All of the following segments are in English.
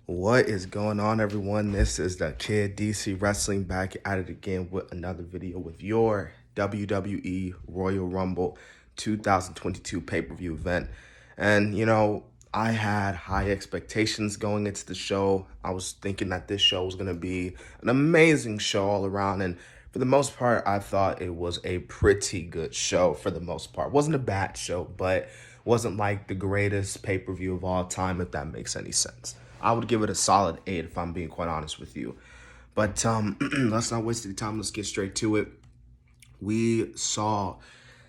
What is going on, everyone? This is the Kid DC Wrestling back at it again with another video with your WWE Royal Rumble 2022 pay-per-view event. And, I had high expectations going into the show. I was thinking that this show was going to be an amazing show all around. And for the most part, I thought it was a pretty good show for the most part. It wasn't a bad show, but wasn't like the greatest pay-per-view of all time, if that makes any sense. I would give it a solid 8 if I'm being quite honest with you. But let's not waste any time. Let's get straight to it. We saw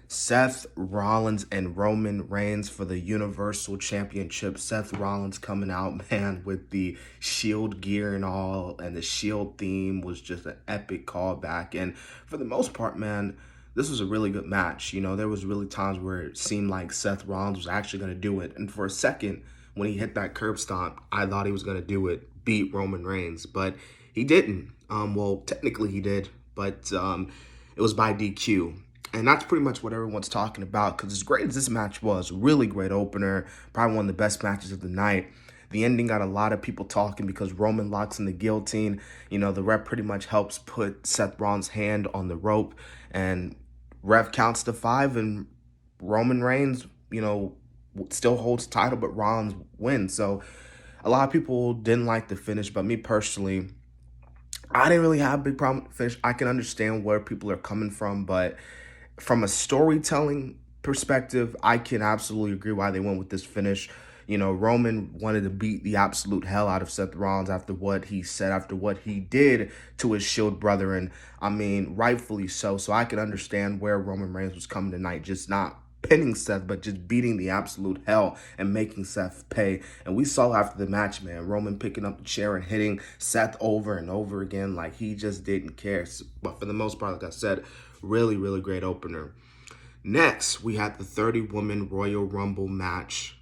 Seth Rollins and Roman Reigns for the Universal Championship. Seth Rollins coming out, man, with the Shield gear and all, and the Shield theme was just an epic callback. And for the most part, man, this was a really good match. There was really times where it seemed like Seth Rollins was actually going to do it. And for a second, when he hit that curb stomp, I thought he was going to do it, beat Roman Reigns. But he didn't. Well, technically he did, but it was by DQ. And that's pretty much what everyone's talking about, because as great as this match was, really great opener, probably one of the best matches of the night. The ending got a lot of people talking because Roman locks in the guillotine. The ref pretty much helps put Seth Rollins' hand on the rope, and ref counts to 5, and Roman Reigns, still holds the title, but Rollins wins. So a lot of people didn't like the finish, but me personally, I didn't really have a big problem with the finish. I can understand where people are coming from, but from a storytelling perspective, I can absolutely agree why they went with this finish. Roman wanted to beat the absolute hell out of Seth Rollins after what he said, after what he did to his Shield brother, and I mean, rightfully so. So I can understand where Roman Reigns was coming tonight, just not pinning Seth, but just beating the absolute hell and making Seth pay. And we saw after the match, man, Roman picking up the chair and hitting Seth over and over again like he just didn't care. But for the most part, like I said, really, really great opener. Next, we had the 30-woman Royal Rumble match.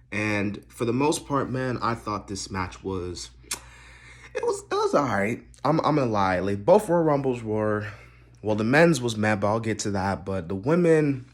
And for the most part, man, I thought this match was all right. I'm gonna lie. Like, both Royal Rumbles were, well, the men's was mad, but I'll get to that. But the women,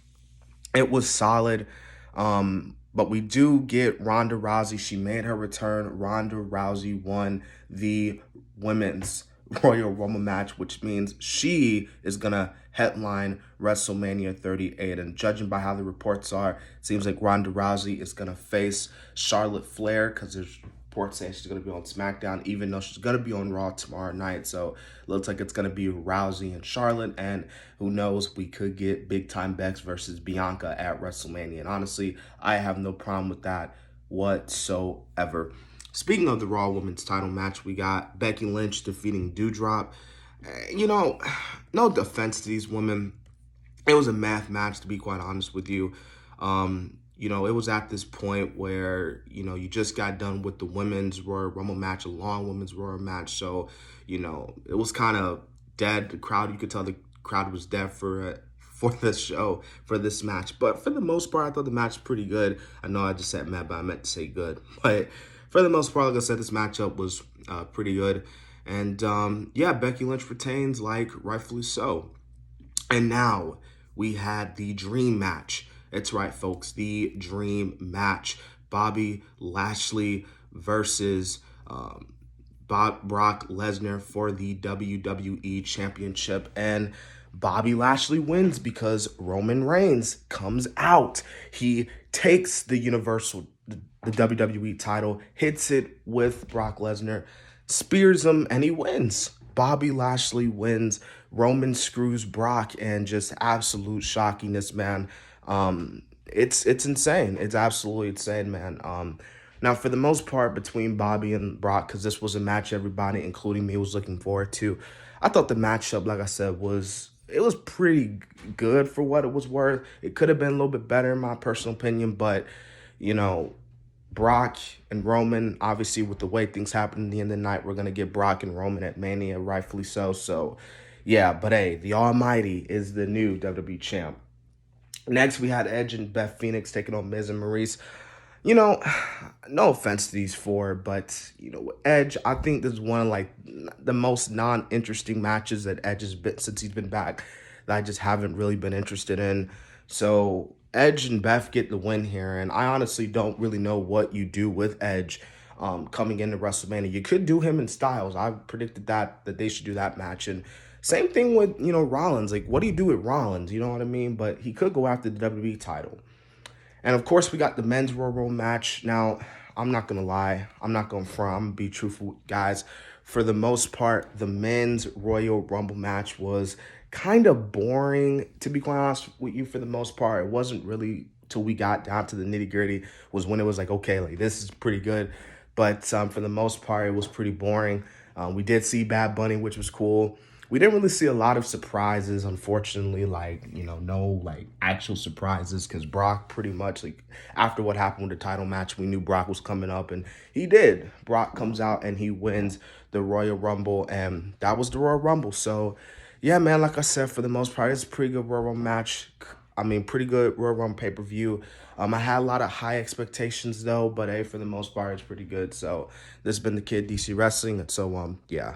it was solid. But we do get Ronda Rousey. She made her return. Ronda Rousey won the women's Royal Rumble match, which means she is going to headline WrestleMania 38. And judging by how the reports are, it seems like Ronda Rousey is going to face Charlotte Flair, because there's reports saying she's going to be on SmackDown, even though she's going to be on Raw tomorrow night. So it looks like it's going to be Rousey and Charlotte. And who knows, we could get Big Time Bex versus Bianca at WrestleMania. And honestly, I have no problem with that whatsoever. Speaking of the Raw Women's title match, we got Becky Lynch defeating Doudrop. No offense to these women. It was a math match, to be quite honest with you. It was at this point where, you just got done with the women's Royal Rumble match, a long women's Royal match. So, it was kind of dead. The crowd, you could tell the crowd was dead for this show, for this match. But for the most part, I thought the match was pretty good. I know I just said mad, but I meant to say good. But for the most part, like I said, this matchup was pretty good. And yeah, Becky Lynch retains, like rightfully so. And now we had the dream match. That's right, folks, the dream match. Bobby Lashley versus Brock Lesnar for the WWE Championship. And Bobby Lashley wins because Roman Reigns comes out. He takes the WWE title, hits it with Brock Lesnar, spears him, and he wins. Bobby Lashley wins. Roman screws Brock, and just absolute shockingness, man. It's insane. It's absolutely insane, man. Now, for the most part, between Bobby and Brock, because this was a match everybody, including me, was looking forward to, I thought the matchup, like I said, was pretty good for what it was worth. It could have been a little bit better, in my personal opinion, but, Brock and Roman, obviously, with the way things happened in the end of the night, we're going to get Brock and Roman at Mania, rightfully so. So, yeah, but hey, the Almighty is the new WWE champ. Next, we had Edge and Beth Phoenix taking on Miz and Maurice. No offense to these four, but, with Edge, I think this is one of, like, the most non-interesting matches that Edge has been since he's been back that I just haven't really been interested in. So Edge and Beth get the win here, and I honestly don't really know what you do with Edge. coming into WrestleMania. You could do him and Styles. I predicted that they should do that match. And same thing with, you know, Rollins. Like, what do you do with Rollins? You know what I mean? But he could go after the WWE title. And of course, we got the men's Royal Rumble match. Now, I'm not going to lie. I'm not going to front. I'm going to be truthful, guys. For the most part, the men's Royal Rumble match was kind of boring, to be quite honest with you, for the most part. It wasn't really till we got down to the nitty-gritty was when it was like, okay, like this is pretty good. But for the most part, it was pretty boring. We did see Bad Bunny, which was cool. We didn't really see a lot of surprises, unfortunately, like, you know, no, like, actual surprises, because Brock pretty much, like, after what happened with the title match, we knew Brock was coming up, and he did. Brock comes out, and he wins the Royal Rumble, and that was the Royal Rumble. So, yeah, man, like I said, for the most part, it's a pretty good Royal Rumble match. I mean, pretty good Royal Rumble pay-per-view. I had a lot of high expectations, though, but, hey, for the most part, it's pretty good. So, this has been the Kid DC Wrestling, and so, yeah.